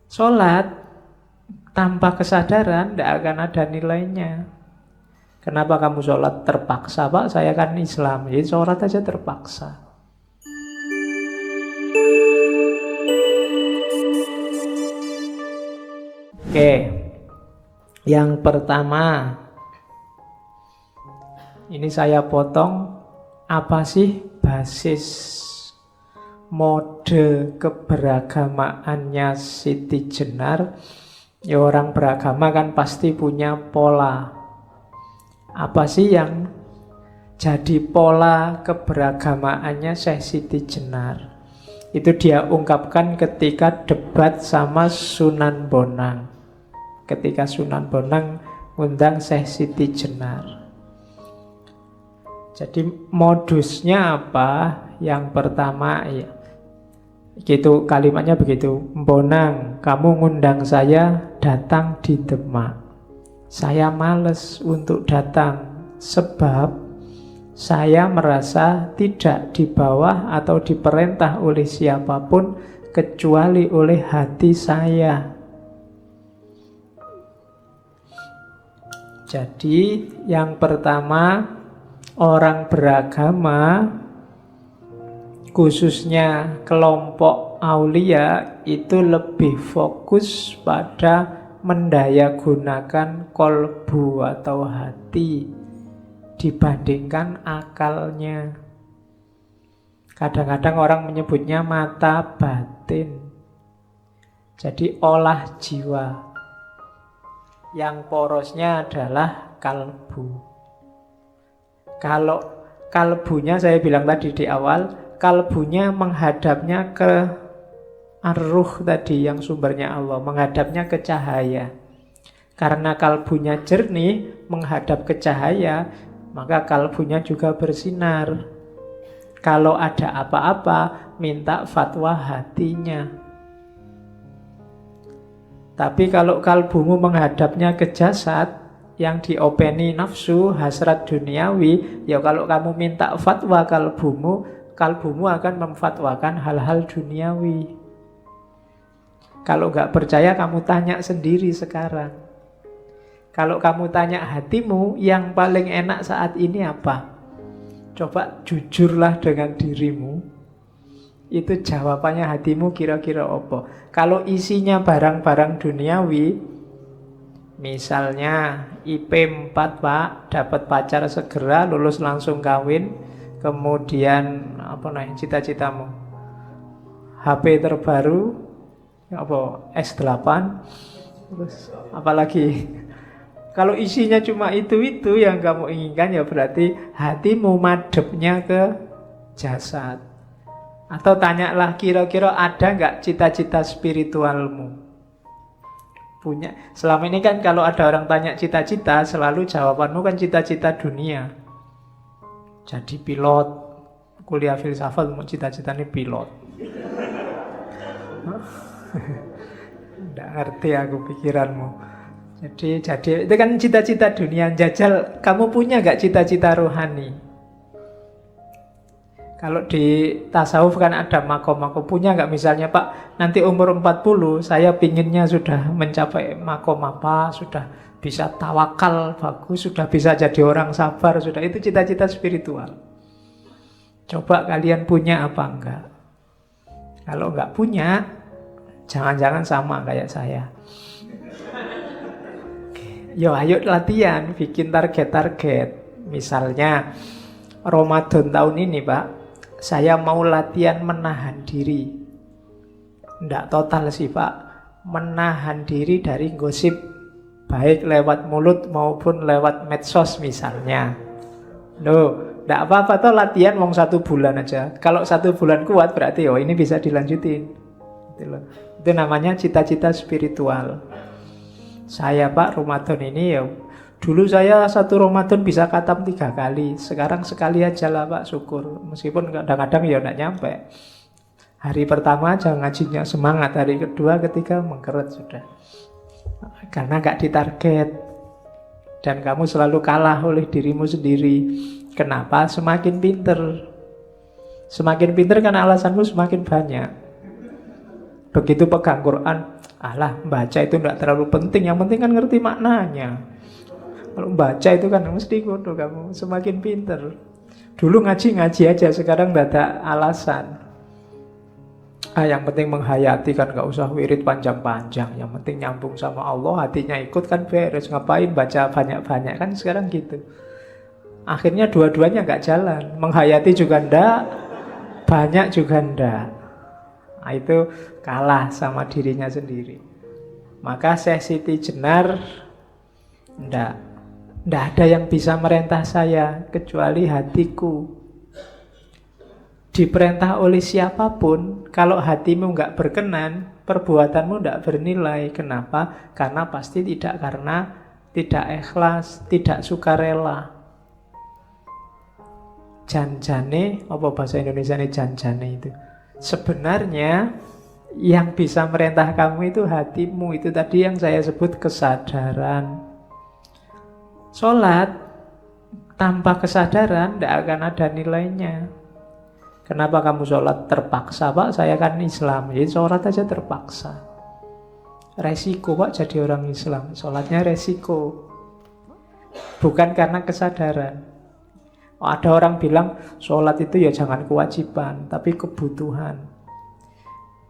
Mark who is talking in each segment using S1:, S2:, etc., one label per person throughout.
S1: Sholat tanpa kesadaran tidak akan ada nilainya. Kenapa kamu sholat terpaksa? Pak, saya kan Islam, jadi sholat aja terpaksa. Oke, yang pertama, ini saya potong, apa sih basis mode keberagamaannya Siti Jenar? Ya, orang beragama kan pasti punya pola. Apa sih yang jadi pola keberagamaannya Syekh Siti Jenar? Itu dia ungkapkan ketika debat sama Sunan Bonang. Ketika Sunan Bonang undang Syekh Siti Jenar. Jadi modusnya apa? Yang pertama ya, gitu, kalimatnya begitu. Bonang, kamu ngundang saya datang di Demak. Saya males untuk datang sebab saya merasa tidak di bawah atau diperintah oleh siapapun kecuali oleh hati saya. Jadi yang pertama, orang beragama, khususnya kelompok aulia, itu lebih fokus pada mendayagunakan kolbu atau hati dibandingkan akalnya. Kadang-kadang orang menyebutnya mata batin. Jadi olah jiwa. Yang porosnya adalah kalbu. Kalau kalbunya, saya bilang tadi di awal, kalbunya menghadapnya ke ar-ruh tadi yang sumbernya Allah, menghadapnya ke cahaya. Karena kalbunya jernih, menghadap ke cahaya, maka kalbunya juga bersinar. Kalau ada apa-apa, minta fatwa hatinya. Tapi kalau kalbumu menghadapnya ke jasad, yang diopeni nafsu, hasrat duniawi, ya kalau kamu minta fatwa kalbumu akan memfatwakan hal-hal duniawi. Kalau nggak percaya, kamu tanya sendiri sekarang. Kalau kamu tanya hatimu, yang paling enak saat ini apa? Coba jujurlah dengan dirimu. Itu jawabannya hatimu kira-kira apa? Kalau isinya barang-barang duniawi, misalnya IP 4 Pak, dapat pacar segera, lulus langsung kawin, kemudian apa namanya cita-citamu? HP terbaru, apa S8, terus apalagi? Kalau isinya cuma itu yang kamu inginkan, ya berarti hatimu madepnya ke jasad. Atau tanyalah, kira-kira ada nggak cita-cita spiritualmu? Punya. Selama ini kan kalau ada orang tanya cita-cita, selalu jawabanmu kan cita-cita dunia. Jadi pilot, kuliah filsafat, mau cita-citanya pilot. Nggak ngerti aku pikiranmu. Jadi itu kan cita-cita dunia. Jajal, kamu punya nggak cita-cita rohani? Kalau di tasawuf kan ada makom-makom. Punya nggak misalnya, Pak, nanti umur 40 saya pinginnya sudah mencapai makom apa, sudah bisa tawakal bagus, sudah bisa jadi orang sabar, sudah. Itu cita-cita spiritual. Coba kalian punya apa enggak? Kalau enggak punya, jangan-jangan sama kayak saya. Yo, ayo latihan, bikin target-target. Misalnya Ramadan tahun ini, Pak, saya mau latihan menahan diri. Nggak total sih, Pak. Menahan diri dari gosip, baik lewat mulut maupun lewat medsos misalnya. Loh, nggak apa-apa toh latihan mau 1 bulan aja. Kalau 1 bulan kuat berarti ini bisa dilanjutin. Itu namanya cita-cita spiritual. Saya, Pak, Ramadan ini dulu saya 1 Ramadan bisa khatam 3 kali. Sekarang sekali aja lah, Pak, syukur. Meskipun kadang-kadang nggak nyampe. Hari pertama aja ngajinya semangat, hari kedua, ketiga mengkeret sudah. Karena nggak ditarget. Dan kamu selalu kalah oleh dirimu sendiri. Kenapa? Semakin pinter. Semakin pinter kan alasanmu semakin banyak. Begitu pegang Quran, Alah, baca itu tidak terlalu penting, yang penting kan ngerti maknanya. Kalau baca itu kan mesti kudu kamu semakin pinter. Dulu ngaji-ngaji aja, sekarang tidak ada alasan. Yang penting menghayati kan, gak usah wirid panjang-panjang. Yang penting nyambung sama Allah, hatinya ikut kan beres. Ngapain baca banyak-banyak kan sekarang gitu. Akhirnya dua-duanya gak jalan. Menghayati juga ndak, banyak juga ndak. Nah, itu kalah sama dirinya sendiri. Maka Syekh Siti Jenar ndak ada yang bisa merintah saya kecuali hatiku. Diperintah oleh siapapun, kalau hatimu nggak berkenan, perbuatanmu nggak bernilai. Kenapa? Karena pasti karena tidak ikhlas, tidak sukarela. Janjane, apa bahasa Indonesia ini janjane itu? Sebenarnya yang bisa merintah kamu itu hatimu. Itu tadi yang saya sebut kesadaran. Sholat tanpa kesadaran tidak akan ada nilainya. Kenapa kamu sholat terpaksa? Pak, saya kan Islam, jadi sholat aja terpaksa. Resiko Pak jadi orang Islam, sholatnya resiko. Bukan karena kesadaran. Ada orang bilang sholat itu ya jangan kewajiban, tapi kebutuhan.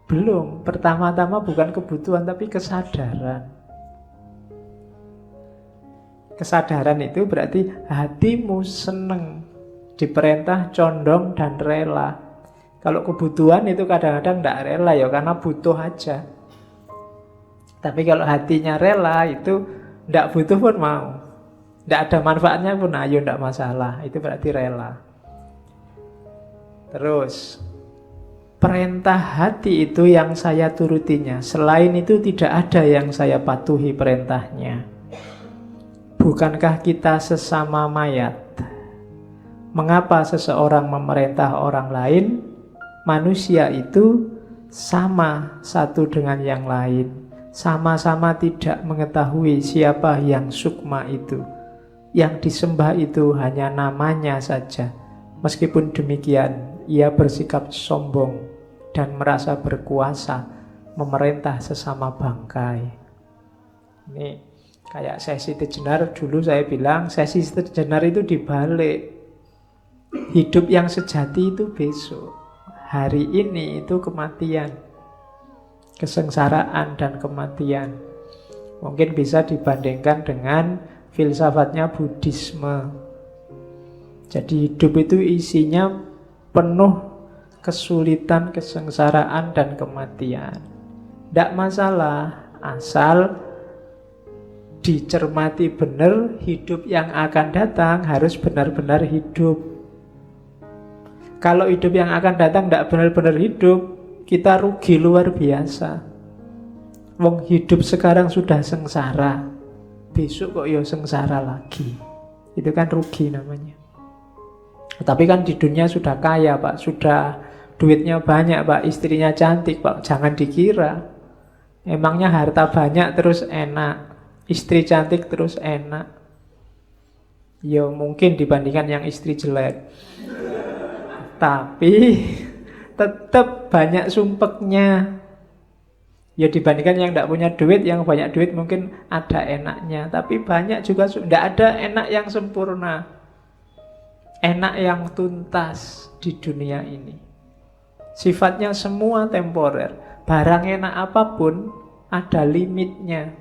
S1: Belum, pertama-tama bukan kebutuhan, tapi kesadaran. Kesadaran itu berarti hatimu seneng, diperintah, condong, dan rela. Kalau kebutuhan itu kadang-kadang tidak rela ya, karena butuh aja. Tapi kalau hatinya rela itu tidak butuh pun mau. Tidak ada manfaatnya pun ayo, tidak masalah. Itu berarti rela. Terus perintah hati itu yang saya turutinya. Selain itu tidak ada yang saya patuhi perintahnya. Bukankah kita sesama mayat? Mengapa seseorang memerintah orang lain? Manusia itu sama satu dengan yang lain. Sama-sama tidak mengetahui siapa yang sukma itu. Yang disembah itu hanya namanya saja. Meskipun demikian, ia bersikap sombong dan merasa berkuasa memerintah sesama bangkai. Ini kayak Syekh Siti Jenar, dulu saya bilang Syekh Siti Jenar itu dibalik. Hidup yang sejati itu besok. Hari ini itu kematian, kesengsaraan dan kematian. Mungkin bisa dibandingkan dengan filsafatnya Buddhisme. Jadi hidup itu isinya penuh kesulitan, kesengsaraan, dan kematian. Tidak masalah, asal dicermati benar, hidup yang akan datang harus benar-benar hidup. Kalau hidup yang akan datang tidak benar-benar hidup, kita rugi luar biasa. Wong hidup sekarang sudah sengsara, besok kok ya sengsara lagi. Itu kan rugi namanya. Tapi kan di dunia sudah kaya Pak, sudah duitnya banyak Pak, istrinya cantik Pak. Jangan dikira emangnya harta banyak terus enak, istri cantik terus enak. Ya mungkin dibandingkan yang istri jelek. Tapi tetap banyak sumpeknya. Ya dibandingkan yang tidak punya duit, yang banyak duit mungkin ada enaknya. Tapi banyak juga tidak ada enak yang sempurna, enak yang tuntas di dunia ini. Sifatnya semua temporer. Barang enak apapun ada limitnya.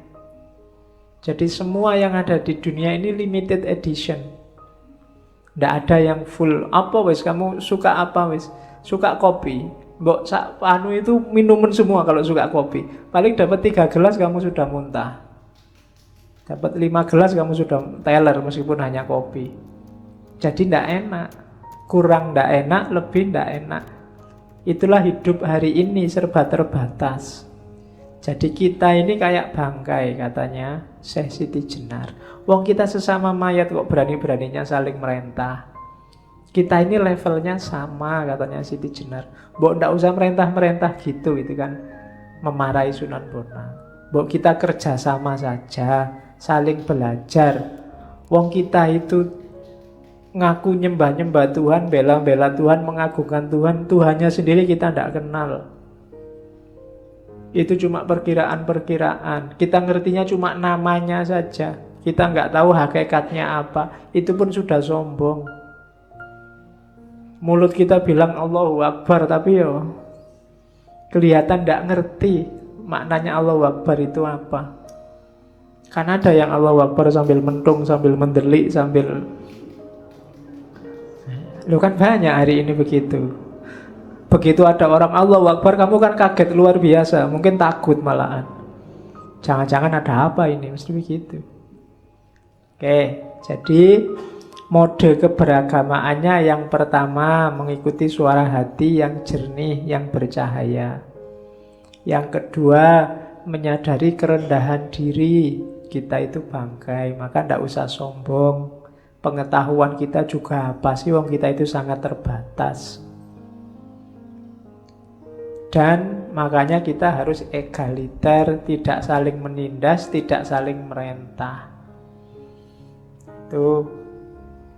S1: Jadi semua yang ada di dunia ini limited edition. Tidak ada yang full. Apa wis kamu suka apa wis? Suka kopi. Mbok sak anu itu minuman semua kalau suka kopi. Paling dapat 3 gelas kamu sudah muntah. Dapat 5 gelas kamu sudah teler meskipun hanya kopi. Jadi tidak enak. Kurang tidak enak, lebih tidak enak. Itulah hidup hari ini, serba terbatas. Jadi kita ini kayak bangkai, katanya Syekh Siti Jenar. Wong kita sesama mayat kok berani-beraninya saling merintah. Kita ini levelnya sama, katanya Siti Jenar. Mbok ndak usah merintah-merintah gitu, itu kan memarahi Sunan Bonang. Mbok kita kerjasama saja, saling belajar. Wong kita itu ngaku nyembah-nyembah Tuhan, bela-bela Tuhan, mengagungkan Tuhan, Tuhannya sendiri kita tidak kenal. Itu cuma perkiraan-perkiraan. Kita ngertinya cuma namanya saja. Kita nggak tahu hakikatnya apa. Itu pun sudah sombong. Mulut kita bilang Allahu Akbar, tapi yo kelihatan nggak ngerti maknanya Allahu Akbar itu apa. Kan ada yang Allahu Akbar sambil mentung, sambil mendelik, sambil... Lu kan banyak hari ini begitu. Begitu ada orang Allahu Akbar, kamu kan kaget luar biasa. Mungkin takut malahan. Jangan-jangan ada apa ini, mesti begitu. Oke, jadi mode keberagamaannya yang pertama mengikuti suara hati yang jernih, yang bercahaya. Yang kedua, menyadari kerendahan diri. Kita itu bangkai, maka tidak usah sombong. Pengetahuan kita juga apa sih, wong kita itu sangat terbatas. Dan makanya kita harus egaliter, tidak saling menindas, tidak saling merentah. Itu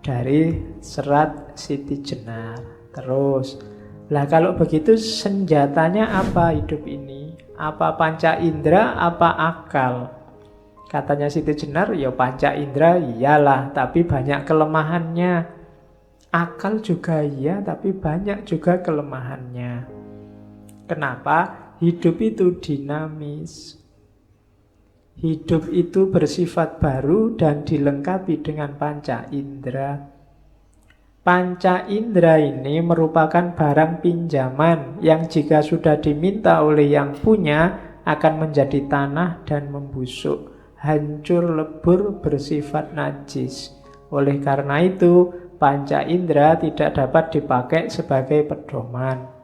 S1: dari serat Siti Jenar. Terus, lah kalau begitu senjatanya apa hidup ini? Apa panca indera, apa akal? Katanya Siti Jenar, ya panca indera iyalah, tapi banyak kelemahannya. Akal juga iya, tapi banyak juga kelemahannya. Kenapa? Hidup itu dinamis. Hidup itu bersifat baru dan dilengkapi dengan panca indera. Panca indera ini merupakan barang pinjaman yang jika sudah diminta oleh yang punya akan menjadi tanah dan membusuk, hancur lebur, bersifat najis. Oleh karena itu, panca indera tidak dapat dipakai sebagai pedoman.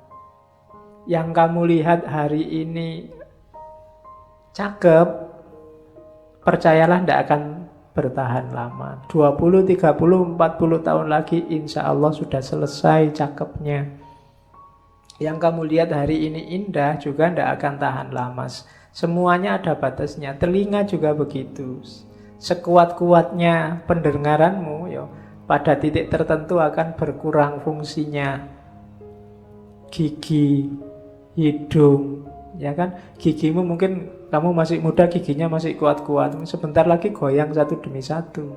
S1: Yang kamu lihat hari ini cakep, percayalah tidak akan bertahan lama. 20, 30, 40 tahun lagi insya Allah sudah selesai cakepnya. Yang kamu lihat hari ini indah juga tidak akan tahan lama. Semuanya ada batasnya. Telinga juga begitu. Sekuat-kuatnya pendengaranmu, yo, pada titik tertentu akan berkurang fungsinya. Gigi, hidung, ya kan? Gigimu mungkin kamu masih muda, giginya masih kuat-kuat. Sebentar lagi goyang satu demi satu.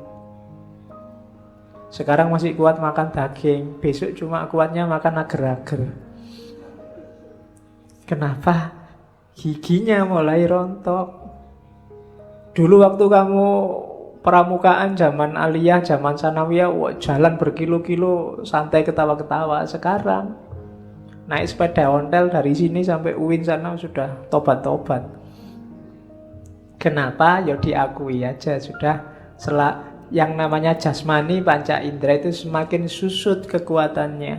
S1: Sekarang masih kuat makan daging, besok cuma kuatnya makan agar-agar. Kenapa? Giginya mulai rontok. Dulu waktu kamu pramukaan zaman aliyah, zaman sanawiyah, jalan berkilo-kilo santai ketawa-ketawa. Sekarang naik sepeda ontel dari sini sampai UIN sana sudah tobat-tobat. Kenapa? Ya diakui aja sudah yang namanya jasmani panca indera itu semakin susut kekuatannya.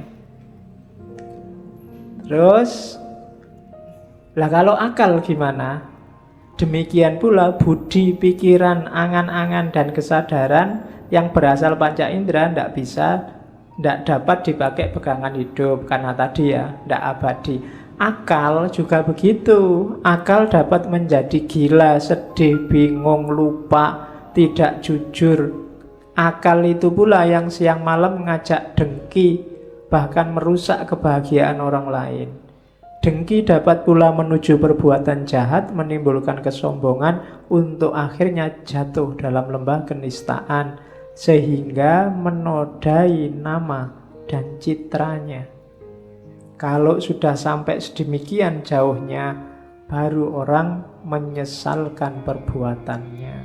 S1: Terus lah kalau akal gimana? Demikian pula budi, pikiran, angan-angan dan kesadaran yang berasal panca indera tidak dapat dipakai pegangan hidup karena tadi ya tidak abadi. Akal juga begitu. Akal dapat menjadi gila, sedih, bingung, lupa, tidak jujur. Akal itu pula yang siang malam mengajak dengki, bahkan merusak kebahagiaan orang lain. Dengki dapat pula menuju perbuatan jahat, menimbulkan kesombongan, untuk akhirnya jatuh dalam lembah kenistaan, sehingga menodai nama dan citranya. Kalau sudah sampai sedemikian jauhnya, baru orang menyesalkan perbuatannya.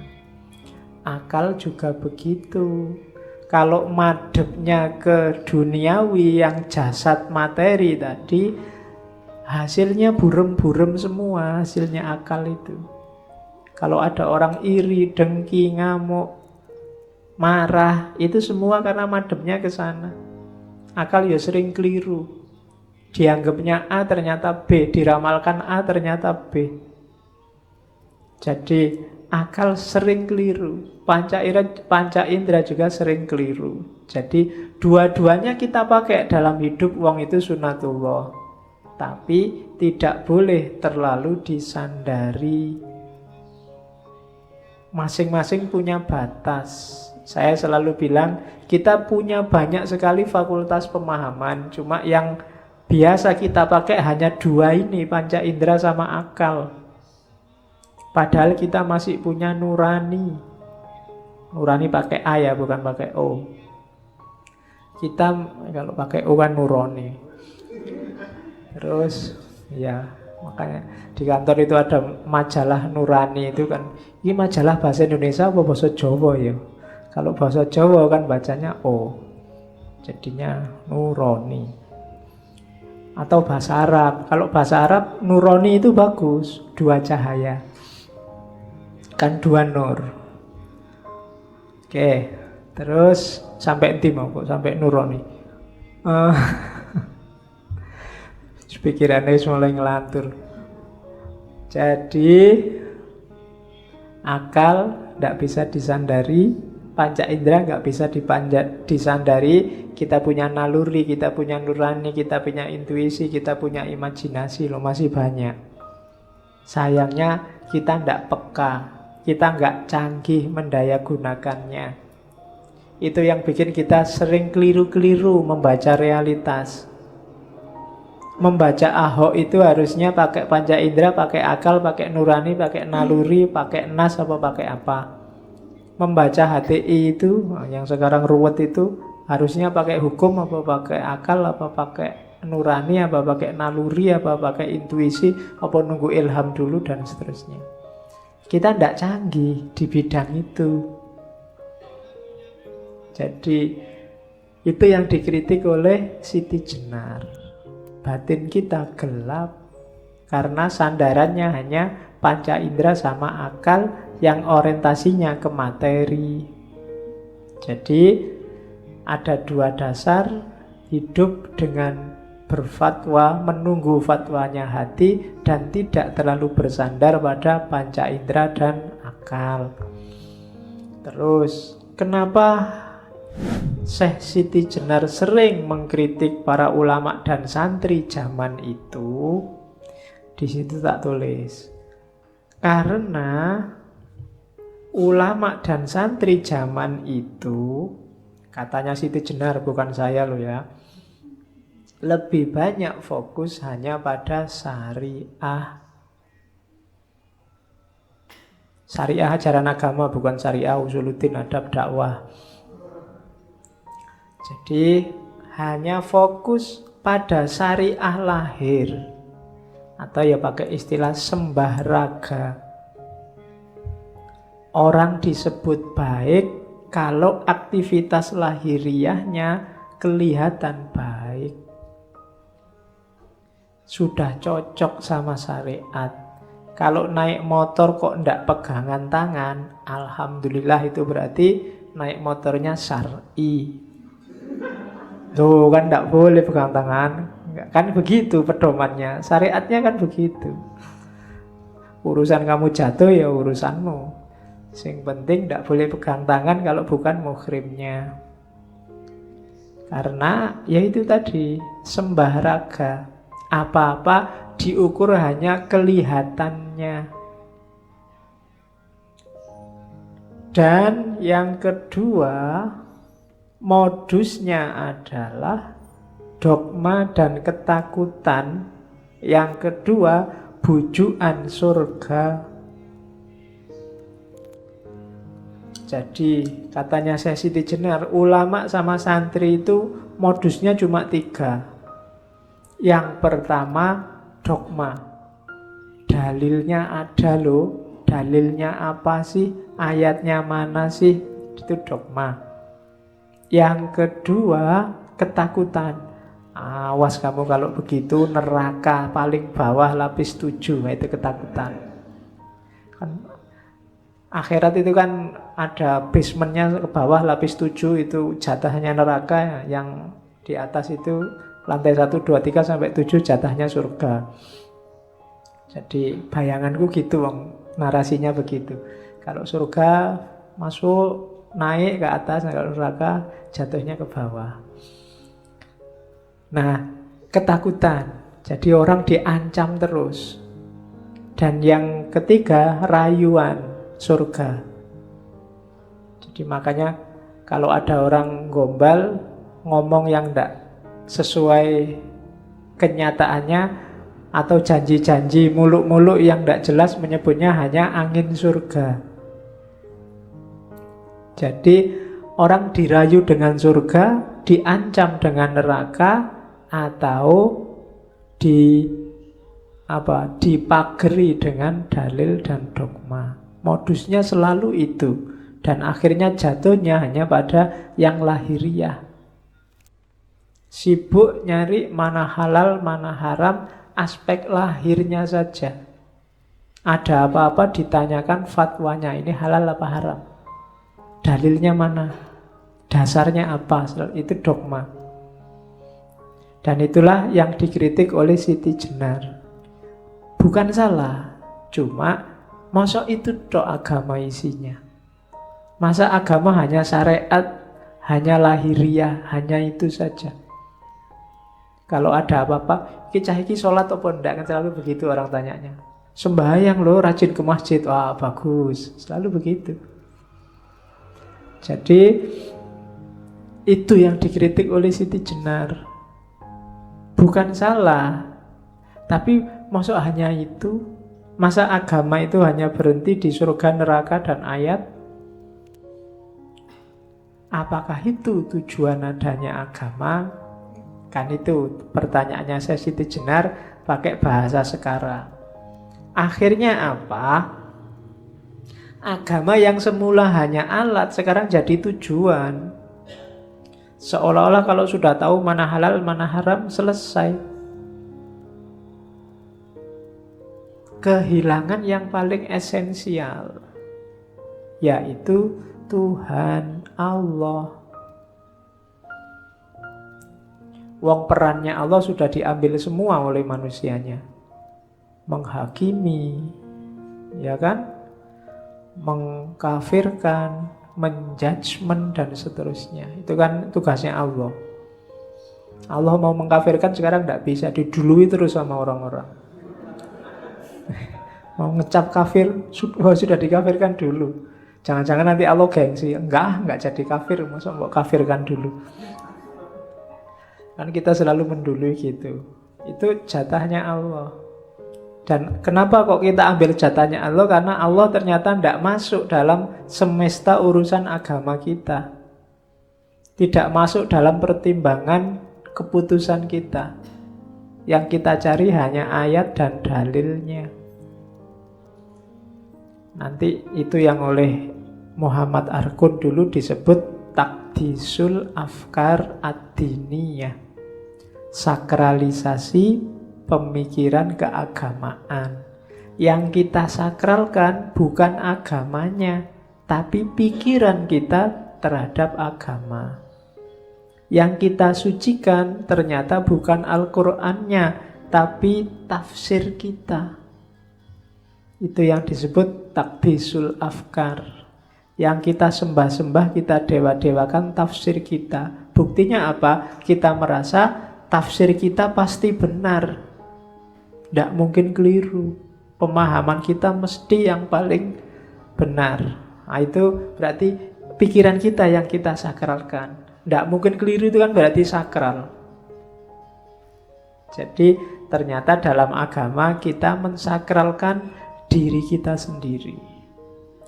S1: Akal juga begitu. Kalau madepnya ke duniawi yang jasad materi tadi, hasilnya burem-burem semua, hasilnya akal itu. Kalau ada orang iri, dengki, ngamuk, marah, itu semua karena madepnya ke sana. Akal ya sering keliru. Dianggapnya A ternyata B, diramalkan A ternyata B. Jadi akal sering keliru, panca indera juga sering keliru. Jadi dua-duanya kita pakai dalam hidup, wong itu sunatullah. Tapi tidak boleh terlalu disandari. Masing-masing punya batas. Saya selalu bilang kita punya banyak sekali fakultas pemahaman, cuma yang biasa kita pakai hanya dua ini, panca indera sama akal. Padahal kita masih punya nurani. Nurani pakai A ya, bukan pakai O. Kita kalau pakai O kan nurani. Terus ya, makanya di kantor itu ada majalah Nurani itu kan. Ini majalah bahasa Indonesia apa bahasa Jawa ya? Kalau bahasa Jawa kan bacanya O. Jadinya Nurani. Atau bahasa Arab. Kalau bahasa Arab Nurani itu bagus, dua cahaya. Kan dua nur. Oke, terus sampai inti mau kok, sampai Nurani. Pikirannya mulai ngelantur. Jadi akal tidak bisa disandari, panca indera nggak bisa disandari. Kita punya naluri, kita punya nurani, kita punya intuisi, kita punya imajinasi loh, masih banyak. Sayangnya kita tidak peka, kita nggak canggih mendaya gunakannya. Itu yang bikin kita sering keliru-keliru membaca realitas. Membaca Ahok itu harusnya pakai panca indera, pakai akal, pakai nurani, pakai naluri, pakai nas apa pakai apa. Membaca HTI itu yang sekarang ruwet itu harusnya pakai hukum apa pakai akal, apa pakai nurani, apa pakai naluri, apa pakai intuisi, apa nunggu ilham dulu dan seterusnya. Kita tidak canggih di bidang itu. Jadi itu yang dikritik oleh Siti Jenar. Batin kita gelap karena sandarannya hanya panca indera sama akal yang orientasinya ke materi. Jadi ada dua dasar hidup dengan berfatwa, menunggu fatwanya hati dan tidak terlalu bersandar pada panca indera dan akal. Terus kenapa Syekh Siti Jenar sering mengkritik para ulama dan santri zaman itu? Di situ tak tulis. Karena ulama dan santri zaman itu, katanya Siti Jenar, bukan saya loh ya, lebih banyak fokus hanya pada syariah. Syariah ajaran agama, bukan syariah usuluddin adab dakwah. Jadi hanya fokus pada syariah lahir, atau ya pakai istilah sembah raga. Orang disebut baik kalau aktivitas lahiriahnya kelihatan baik, sudah cocok sama syariat. Kalau naik motor kok ndak pegangan tangan, alhamdulillah itu berarti naik motornya syar'i. Tuh kan tidak boleh pegang tangan. Kan begitu pedomannya. Syariatnya kan begitu. Urusan kamu jatuh ya urusanmu. Yang penting tidak boleh pegang tangan kalau bukan muhrimnya. Karena ya itu tadi, sembah raga. Apa-apa diukur hanya kelihatannya. Dan yang kedua, modusnya adalah dogma dan ketakutan. Yang kedua, bujukan surga. Jadi katanya Syekh Siti Jenar, ulama sama santri itu modusnya cuma 3. Yang pertama, dogma. Dalilnya ada loh. Dalilnya apa sih? Ayatnya mana sih? Itu dogma. Yang kedua, ketakutan. Awas kamu kalau begitu, neraka paling bawah lapis 7. Nah, itu ketakutan. Kan akhirat itu kan ada basementnya ke bawah lapis 7, itu jatahnya neraka. Yang di atas itu lantai 1, 2, 3 sampai 7 jatahnya surga. Jadi bayanganku gitu, narasinya begitu. Kalau surga masuk naik ke atas, kalau neraka jatuhnya ke bawah. Nah, ketakutan. Jadi orang diancam terus. Dan yang ketiga, rayuan surga. Jadi makanya kalau ada orang gombal ngomong yang tidak sesuai kenyataannya, Atau janji-janji muluk-muluk yang tidak jelas menyebutnya hanya angin surga. Jadi orang dirayu dengan surga, diancam dengan neraka, atau dipageri dengan dalil dan dogma. Modusnya selalu itu. Dan akhirnya jatuhnya hanya pada yang lahiriah. Sibuk nyari mana halal, mana haram, aspek lahirnya saja. Ada apa-apa ditanyakan fatwanya, ini halal apa haram? Dalilnya mana? Dasarnya apa? Itu dogma. Dan itulah yang dikritik oleh Siti Jenar. Bukan salah, cuma masa itu tok agama isinya. Masa agama hanya syariat, hanya lahiriah, hanya itu saja. Kalau ada apa-apa, iki sholat apa enggak, kan selalu begitu orang tanyanya. Sembahyang loh, rajin ke masjid, wah bagus, selalu begitu. Jadi itu yang dikritik oleh Siti Jenar. Bukan salah, tapi maksud hanya itu. Masa agama itu hanya berhenti di surga, neraka, dan ayat? Apakah itu tujuan adanya agama? Kan itu pertanyaannya saya Siti Jenar pakai bahasa sekarang. Akhirnya apa? Agama yang semula hanya alat sekarang jadi tujuan. Seolah-olah kalau sudah tahu mana halal, mana haram, selesai. Kehilangan yang paling esensial, yaitu Tuhan Allah. Wong perannya Allah sudah diambil semua oleh manusianya. Menghakimi, ya kan? Mengkafirkan, menjudgment, dan seterusnya. Itu kan tugasnya Allah. Allah mau mengkafirkan sekarang tidak bisa, didului terus sama orang-orang. Mau ngecap kafir, sudah dikafirkan dulu. Jangan-jangan nanti Allah gengsi. Enggak jadi kafir, masa mau kafirkan dulu. Kan kita selalu mendului gitu. Itu jatahnya Allah. Dan kenapa kok kita ambil jatahnya Allah? Karena Allah ternyata tidak masuk dalam semesta urusan agama kita. Tidak masuk dalam pertimbangan keputusan kita. Yang kita cari hanya ayat dan dalilnya. Nanti itu yang oleh Muhammad Arkun dulu disebut takdisul afkar ad-diniyah. Sakralisasi pemikiran keagamaan. Yang kita sakralkan bukan agamanya, tapi pikiran kita terhadap agama. Yang kita sucikan ternyata bukan Al-Qur'annya, tapi tafsir kita. Itu yang disebut takdisul afkar. Yang kita sembah-sembah, kita dewa-dewakan tafsir kita. Buktinya apa? Kita merasa tafsir kita pasti benar. Tidak mungkin keliru. Pemahaman kita mesti yang paling benar. Nah, itu berarti pikiran kita yang kita sakralkan. Tidak mungkin keliru, itu kan berarti sakral. Jadi ternyata dalam agama kita mensakralkan diri kita sendiri.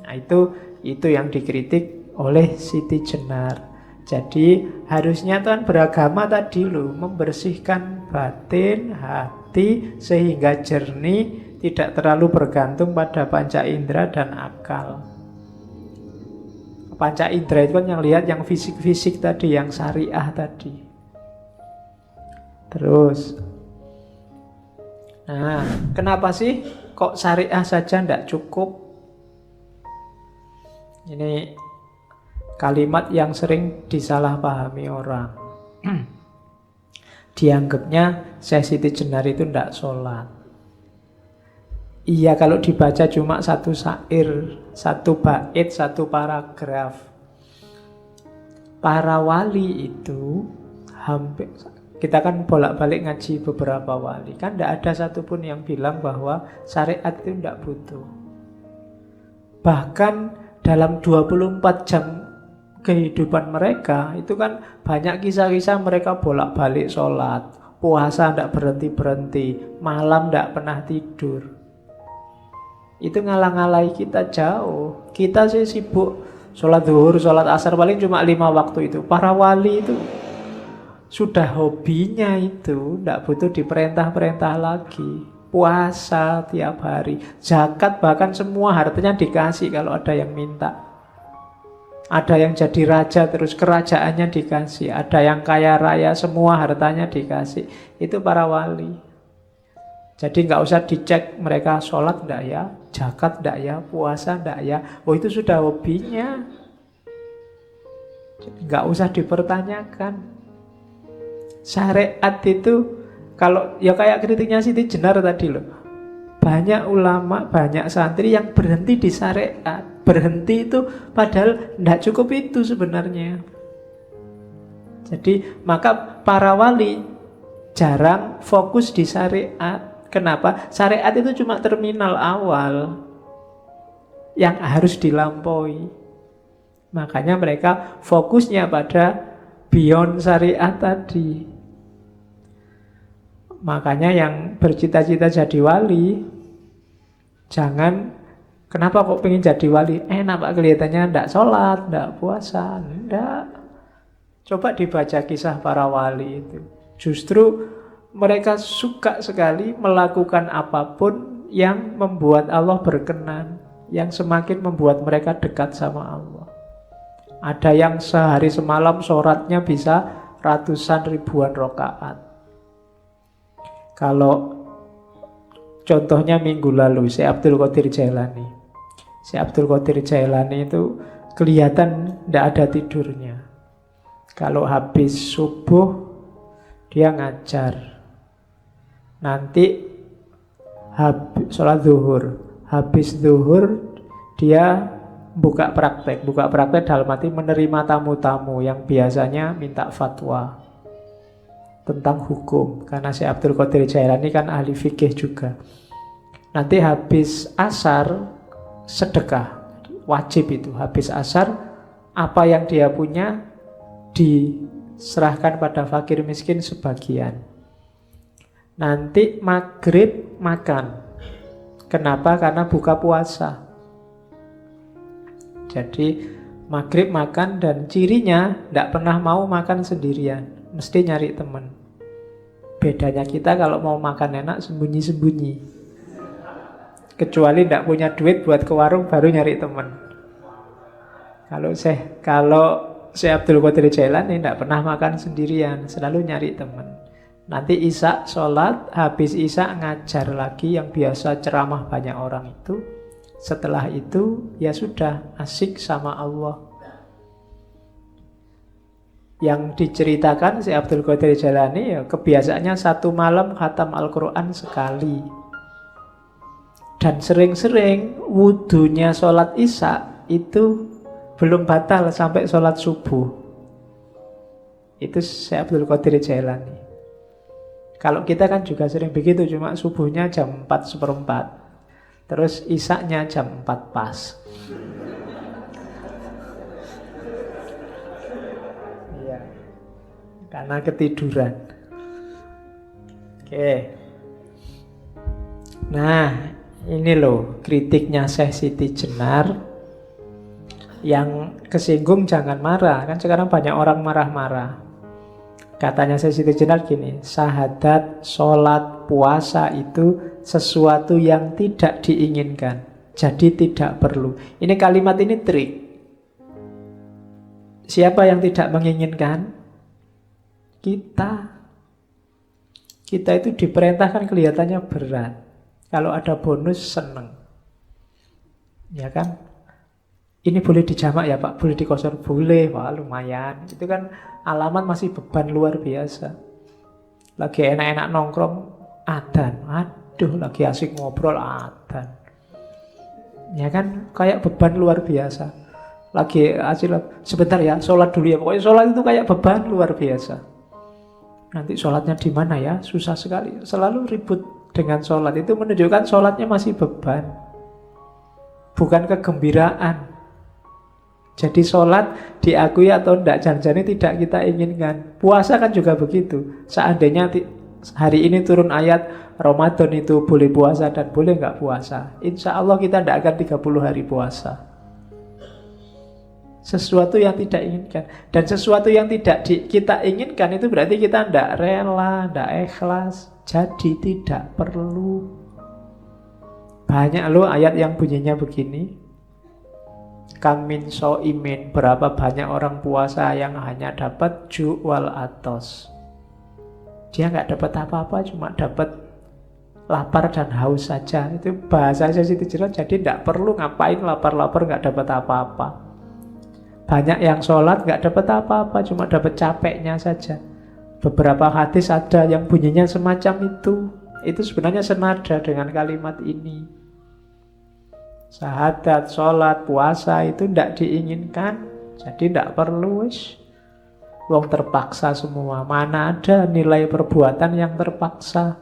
S1: Nah, itu yang dikritik oleh Siti Jenar. Jadi harusnya kan beragama tadi loh, membersihkan batin, hati sehingga jernih, tidak terlalu bergantung pada panca indera dan akal. Panca indera itu kan yang lihat yang fisik-fisik tadi, yang syariah tadi. Terus, nah, kenapa sih kok syariah saja tidak cukup? Ini kalimat yang sering disalahpahami orang. Dianggapnya Syekh Siti Jenar itu tidak sholat. Iya, kalau dibaca cuma satu syair, satu bait, satu paragraf. Para wali itu hampir, kita kan bolak-balik ngaji beberapa wali, kan tidak ada satupun yang bilang bahwa syariat itu tidak butuh. Bahkan dalam 24 jam kehidupan mereka, itu kan banyak kisah-kisah mereka bolak-balik sholat, puasa tidak berhenti-berhenti, malam tidak pernah tidur. Itu ngalah-ngalahi kita jauh. Kita sih sibuk sholat zuhur, sholat asar paling cuma 5 waktu itu. Para wali itu sudah hobinya itu, tidak butuh diperintah-perintah lagi. Puasa tiap hari, zakat bahkan semua hartanya dikasih kalau ada yang minta. Ada yang jadi raja terus kerajaannya dikasih. Ada yang kaya raya semua hartanya dikasih. Itu para wali. Jadi nggak usah dicek mereka sholat enggak ya, zakat enggak ya, puasa enggak ya. Oh itu sudah hobinya. Nggak usah dipertanyakan. Syariat itu kalau ya kayak kritiknya Siti Jenar tadi loh. Banyak ulama, banyak santri yang berhenti di syariat. Berhenti itu padahal tidak cukup itu sebenarnya. Jadi maka para wali jarang fokus di syariat. Kenapa? Syariat itu cuma terminal awal yang harus dilampaui. Makanya mereka fokusnya pada beyond syariat tadi. Makanya yang bercita-cita jadi wali, jangan, kenapa kok pengen jadi wali? Enak pak, kelihatannya enggak sholat, enggak puasa, enggak. Coba dibaca kisah para wali itu. Justru mereka suka sekali melakukan apapun yang membuat Allah berkenan, yang semakin membuat mereka dekat sama Allah. Ada yang sehari semalam sholatnya bisa ratusan ribuan rakaat. Kalau contohnya minggu lalu, Syekh Abdul Qadir Jailani. Syekh Abdul Qadir Jailani itu kelihatan tidak ada tidurnya. Kalau habis subuh, dia ngajar. Nanti sholat zuhur. Habis zuhur, dia buka praktek. Buka praktek dalam arti menerima tamu-tamu yang biasanya minta fatwa tentang hukum, karena Syekh Abdul Qadir Jailani kan ahli fikih juga. Nanti habis asar sedekah, wajib itu. Habis asar apa yang dia punya diserahkan pada fakir miskin sebagian. Nanti maghrib makan. Kenapa? Karena buka puasa. Jadi maghrib makan, dan cirinya tidak pernah mau makan sendirian, mesti nyari teman. Bedanya kita kalau mau makan enak sembunyi-sembunyi. Kecuali tidak punya duit buat ke warung, baru nyari teman. Kalau Syekh Abdul Qadir Jailani tidak pernah makan sendirian, selalu nyari teman. Nanti isya sholat, habis isya ngajar lagi yang biasa ceramah banyak orang itu. Setelah itu ya sudah asik sama Allah. Yang diceritakan Syekh Abdul Qadir Jailani ya kebiasaannya satu malam khatam Al-Quran sekali. Dan sering-sering wudunya sholat isya itu belum batal sampai sholat subuh. Itu Syekh Abdul Qadir Jailani. Kalau kita kan juga sering begitu, cuma subuhnya jam 4:15. Terus isaknya jam 4 pas. Iya. Karena ketiduran. Oke. Nah, ini loh kritiknya Syekh Siti Jenar. Yang kesinggung jangan marah. Kan sekarang banyak orang marah-marah. Katanya Syekh Siti Jenar gini, syahadat, sholat, puasa itu sesuatu yang tidak diinginkan, jadi tidak perlu. Ini kalimat ini trik. Siapa yang tidak menginginkan? Kita. Kita itu diperintahkan kelihatannya berat. Kalau ada bonus seneng. Ya kan? Ini boleh dijamak ya Pak? Boleh dikosor? Boleh. Wah lumayan. Itu kan alamat masih beban luar biasa. Lagi enak-enak nongkrong, adzan. Aduh, lagi asik ngobrol, adzan. Ya kan? Kayak beban luar biasa. Lagi asik, sebentar ya, sholat dulu ya. Pokoknya sholat itu kayak beban luar biasa. Nanti sholatnya di mana ya? Susah sekali. Selalu ribut dengan sholat. Itu menunjukkan sholatnya masih beban. Bukan kegembiraan. Jadi sholat diakui atau tidak, jangan-jangan tidak kita inginkan. Puasa kan juga begitu. Seandainya hari ini turun ayat Ramadan itu boleh puasa dan boleh nggak puasa, insya Allah kita tidak akan 30 hari puasa. Sesuatu yang tidak inginkan. Dan sesuatu yang tidak kita inginkan itu berarti kita tidak rela, tidak ikhlas. Jadi tidak perlu. Banyak loh ayat yang bunyinya begini. Kamin so'imin, berapa banyak orang puasa yang hanya dapat ju' wal atos. Dia nggak dapat apa-apa, cuma dapat lapar dan haus saja. Itu bahasa Siti Jerat. Jadi tidak perlu ngapain lapar-lapar nggak dapat apa-apa. Banyak yang sholat nggak dapat apa-apa, cuma dapat capeknya saja. Beberapa hadis ada yang bunyinya semacam itu. Itu sebenarnya senada dengan kalimat ini. Syahadat, sholat, puasa itu tidak diinginkan. Jadi tidak perlu. Wong terpaksa semua. Mana ada nilai perbuatan yang terpaksa.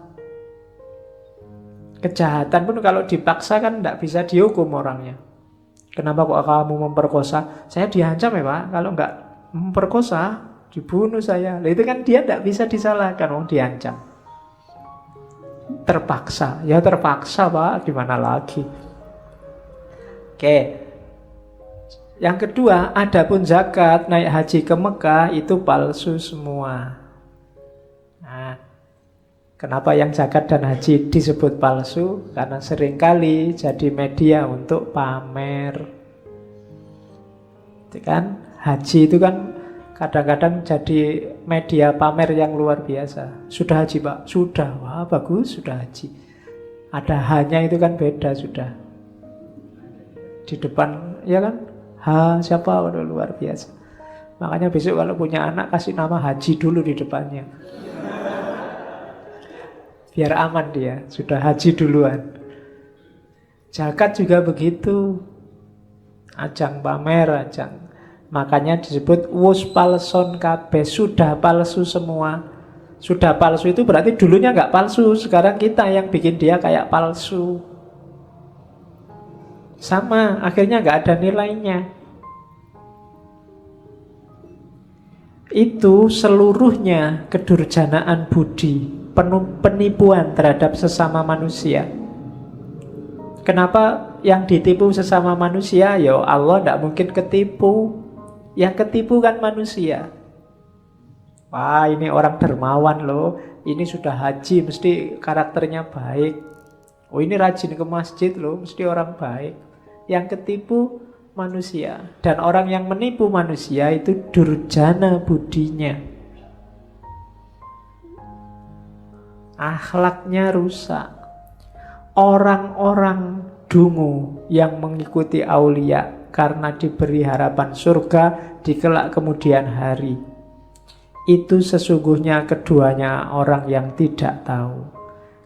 S1: Kejahatan pun kalau dipaksa kan tidak bisa dihukum orangnya. Kenapa kok kamu memperkosa? Saya diancam ya Pak, kalau nggak memperkosa, dibunuh saya. Nah, itu kan dia tidak bisa disalahkan, wong diancam. Terpaksa, ya terpaksa Pak, gimana lagi? Oke. Yang kedua, adapun zakat, naik haji ke Mekah itu palsu semua. Nah, kenapa yang zakat dan haji disebut palsu? Karena seringkali jadi media untuk pamer. Itu kan, haji itu kan kadang-kadang jadi media pamer yang luar biasa. Sudah haji Pak? Sudah. Wah bagus, sudah haji. Ada hanya itu kan beda sudah. Di depan, ya kan? Ha, siapa? Waduh, luar biasa. Makanya besok kalau punya anak kasih nama Haji dulu di depannya. Biar aman dia, sudah haji duluan. Zakat juga begitu. Ajang pamer, ajang. Makanya disebut wus palson kabeh, sudah palsu semua. Sudah palsu itu berarti dulunya nggak palsu, sekarang kita yang bikin dia kayak palsu. Sama, akhirnya nggak ada nilainya. Itu seluruhnya kedurjanaan budi, penipuan terhadap sesama manusia. Kenapa yang ditipu sesama manusia? Ya Allah tidak mungkin ketipu. Yang ketipu kan manusia. Wah ini orang dermawan loh, ini sudah haji mesti karakternya baik. Oh ini rajin ke masjid loh, mesti orang baik. Yang ketipu manusia. Dan orang yang menipu manusia itu durjana budinya. Akhlaknya rusak. Orang-orang dungu yang mengikuti aulia karena diberi harapan surga di kelak kemudian hari, itu sesungguhnya keduanya orang yang tidak tahu.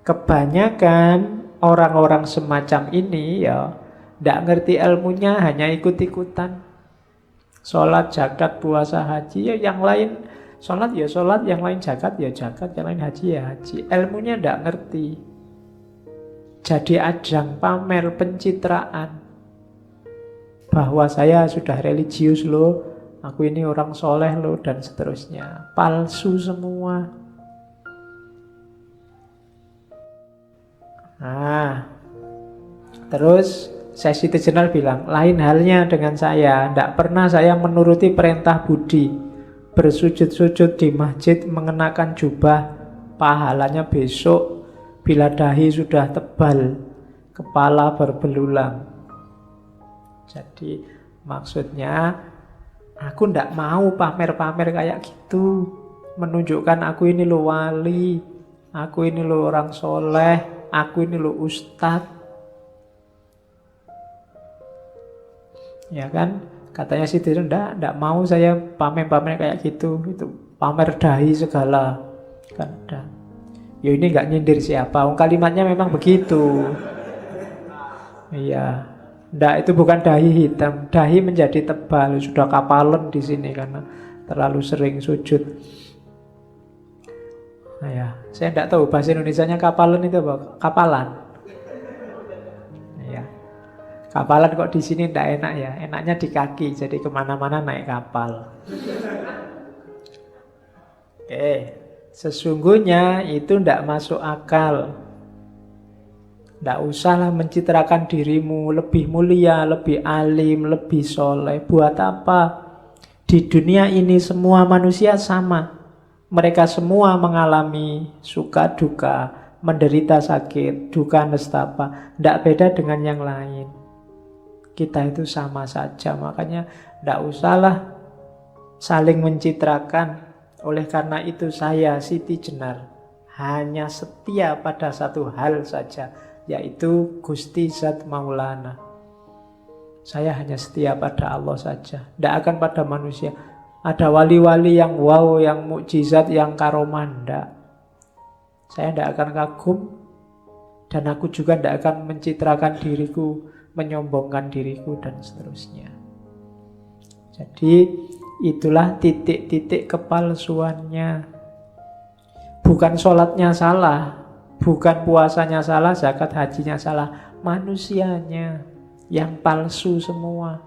S1: Kebanyakan orang-orang semacam ini ya tidak ngerti ilmunya, hanya ikut-ikutan. Sholat, zakat, puasa, haji, ya yang lain sholat ya sholat, yang lain zakat ya zakat, yang lain haji ya haji. Ilmunya tidak ngerti. Jadi ajang pamer, pencitraan. Bahwa saya sudah religius loh, aku ini orang soleh loh, dan seterusnya. Palsu semua. Nah, terus Siti Jenar bilang, lain halnya dengan saya. Tidak pernah saya menuruti perintah budi. Bersujud-sujud di masjid mengenakan jubah, pahalanya besok bila dahi sudah tebal, kepala berbelulang. Jadi maksudnya aku tidak mau pamer-pamer kayak gitu. Menunjukkan aku ini lo wali, aku ini lo orang soleh, aku ini lo ustadz. Ya kan, katanya sih tidak mau saya pamer-pamer kayak gitu, itu pamer dahi segala kan ada. Ya ini nggak nyindir siapa, kalimatnya memang begitu. Iya, ndak, itu bukan dahi hitam, dahi menjadi tebal, sudah kapalan di sini karena terlalu sering sujud. Nah ya, saya tidak tahu bahasa Indonesianya kapalan itu apa, kapalan. Kapalan kok di sini tidak enak ya, enaknya di kaki, jadi kemana-mana naik kapal. Oke, Sesungguhnya itu tidak masuk akal. Tidak usahlah mencitrakan dirimu lebih mulia, lebih alim, lebih soleh. Buat apa? Di dunia ini semua manusia sama. Mereka semua mengalami suka duka, menderita sakit, duka nestapa. Tidak beda dengan yang lain. Kita itu sama saja. Makanya tidak usahlah saling mencitrakan. Oleh karena itu saya, Siti Jenar, hanya setia pada satu hal saja, yaitu Gusti Zat Maulana. Saya hanya setia pada Allah saja, tidak akan pada manusia. Ada wali-wali yang wow, yang mukjizat, yang karomah, tidak. Saya tidak akan kagum, dan aku juga tidak akan mencitrakan diriku, menyombongkan diriku, dan seterusnya. Jadi itulah titik-titik kepalsuannya. Bukan sholatnya salah, bukan puasanya salah, zakat hajinya salah. Manusianya yang palsu semua.